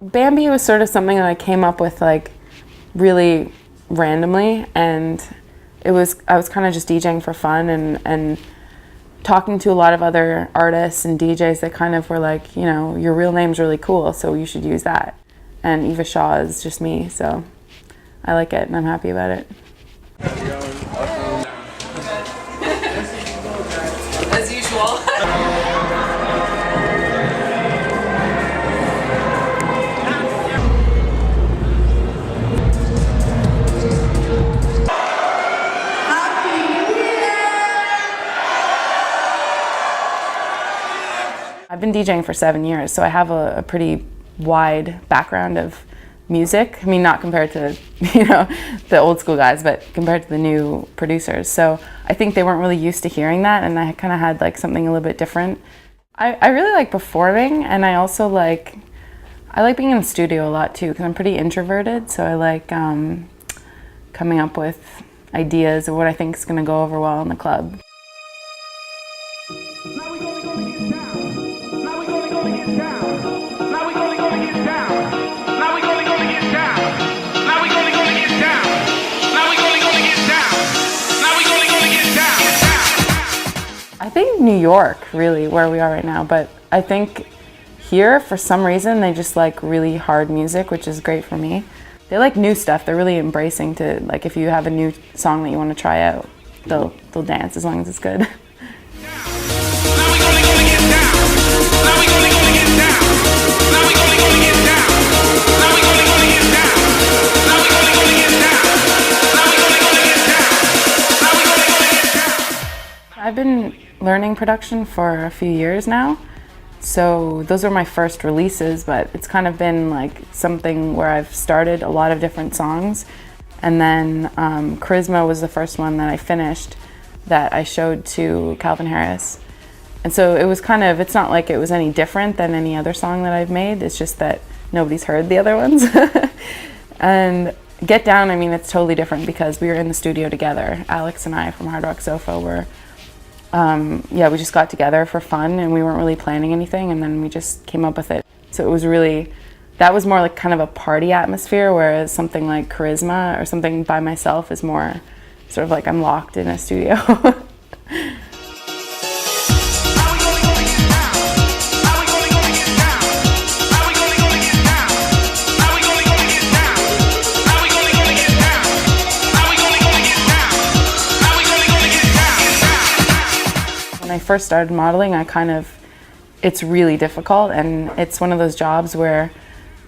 Bambi was sort of something that I came up with like really randomly, and I was kind of just DJing for fun and talking to a lot of other artists and DJs that kind of were like, you know, your real name's really cool, so you should use that. And Eva Shaw is just me, so I like it and I'm happy about it. As usual. I've been DJing for 7 years, so I have a pretty wide background of music. I mean, not compared to, you know, the old school guys, but compared to the new producers. So I think they weren't really used to hearing that, and I kind of had like something a little bit different. I really like performing, and I also like being in the studio a lot too, because I'm pretty introverted, so I like coming up with ideas of what I think is going to go over well in the club. I think New York, really, where we are right now, but I think here, for some reason, they just like really hard music, which is great for me. They like new stuff. They're really embracing to, like, if you have a new song that you want to try out, they'll dance as long as it's good. I've been learning production for a few years now, so those are my first releases, but it's kind of been like something where I've started a lot of different songs, and then Charisma was the first one that I finished that I showed to Calvin Harris. And so it was kind of, it's not like it was any different than any other song that I've made, it's just that nobody's heard the other ones. And Get Down, I mean, it's totally different because we were in the studio together. Alex and I from Hard Rock Sofa were yeah, we just got together for fun and we weren't really planning anything, and then we just came up with it. So it was really, that was more like kind of a party atmosphere, whereas something like Charisma or something by myself is more sort of like I'm locked in a studio. When I first started modeling, it's really difficult, and it's one of those jobs where,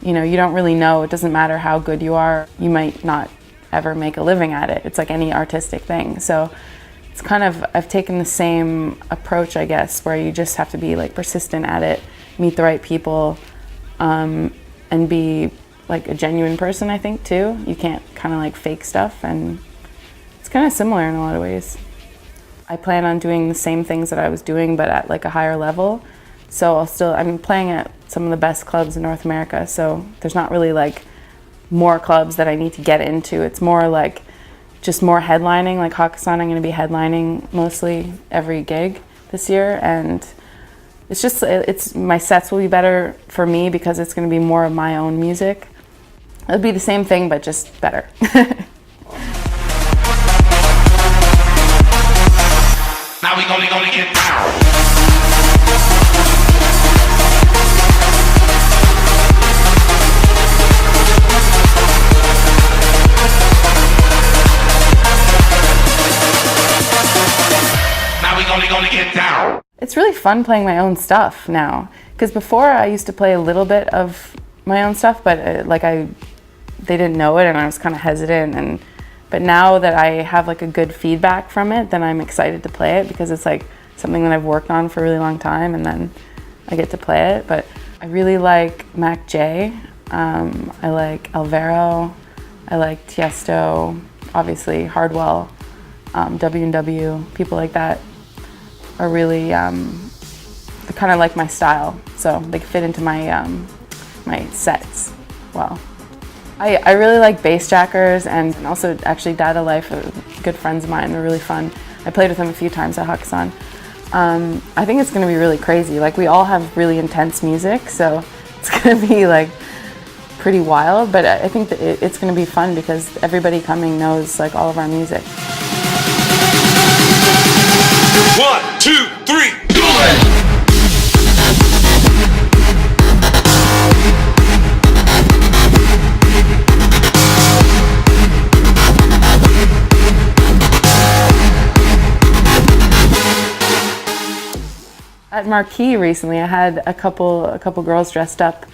you know, you don't really know, it doesn't matter how good you are, you might not ever make a living at it. It's like any artistic thing. So it's kind of, I've taken the same approach, I guess, where you just have to be like persistent at it, meet the right people, and be like a genuine person, I think, too. You can't kind of like fake stuff, and it's kind of similar in a lot of ways. I plan on doing the same things that I was doing, but at like a higher level. So I'm playing at some of the best clubs in North America, so there's not really like more clubs that I need to get into. It's more like just more headlining. Like Hakkasan, I'm going to be headlining mostly every gig this year, and it's just, my sets will be better for me because it's going to be more of my own music. It'll be the same thing, but just better. Now we gonna get down. Now we gonna get down. It's really fun playing my own stuff now, because before I used to play a little bit of my own stuff, but they didn't know it and I was kind of hesitant, but now that I have like a good feedback from it, then I'm excited to play it because it's like something that I've worked on for a really long time, and then I get to play it. But I really like Mac J, I like Alvaro, I like Tiesto, obviously Hardwell, W&W, people like that are really, they kind of like my style, so they fit into my, my sets well. I really like Bassjackers, and also actually Dada Life, good friends of mine. They're really fun. I played with them a few times at Hakkasan. I think it's going to be really crazy. Like, we all have really intense music, so it's going to be like pretty wild, but I think that it's going to be fun because everybody coming knows like all of our music. 1, 2, 3, do it! At Marquee recently, I had a couple girls dressed up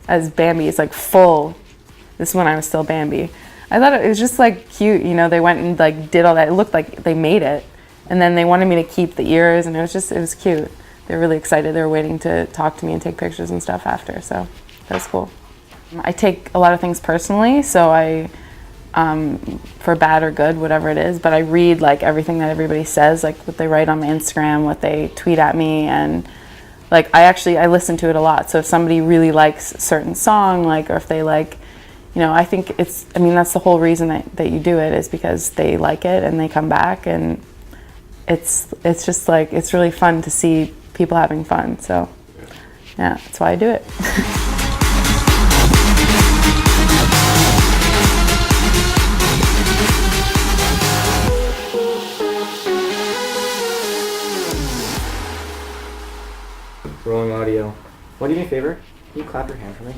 as Bambis, like full. This is when I was still Bambi. I thought it was just like cute, you know. They went and like did all that. It looked like they made it, and then they wanted me to keep the ears, and it was cute. They were really excited. They were waiting to talk to me and take pictures and stuff after, so that was cool. I take a lot of things personally, so I, for bad or good, whatever it is, but I read like everything that everybody says, like what they write on my Instagram, what they tweet at me, and like I listen to it a lot. So if somebody really likes a certain song, like, or if they like, you know, I think that's the whole reason that you do it, is because they like it and they come back, and it's just like, it's really fun to see people having fun. So yeah, that's why I do it. Rolling audio. Want to do me a favor? Can you clap your hand for me?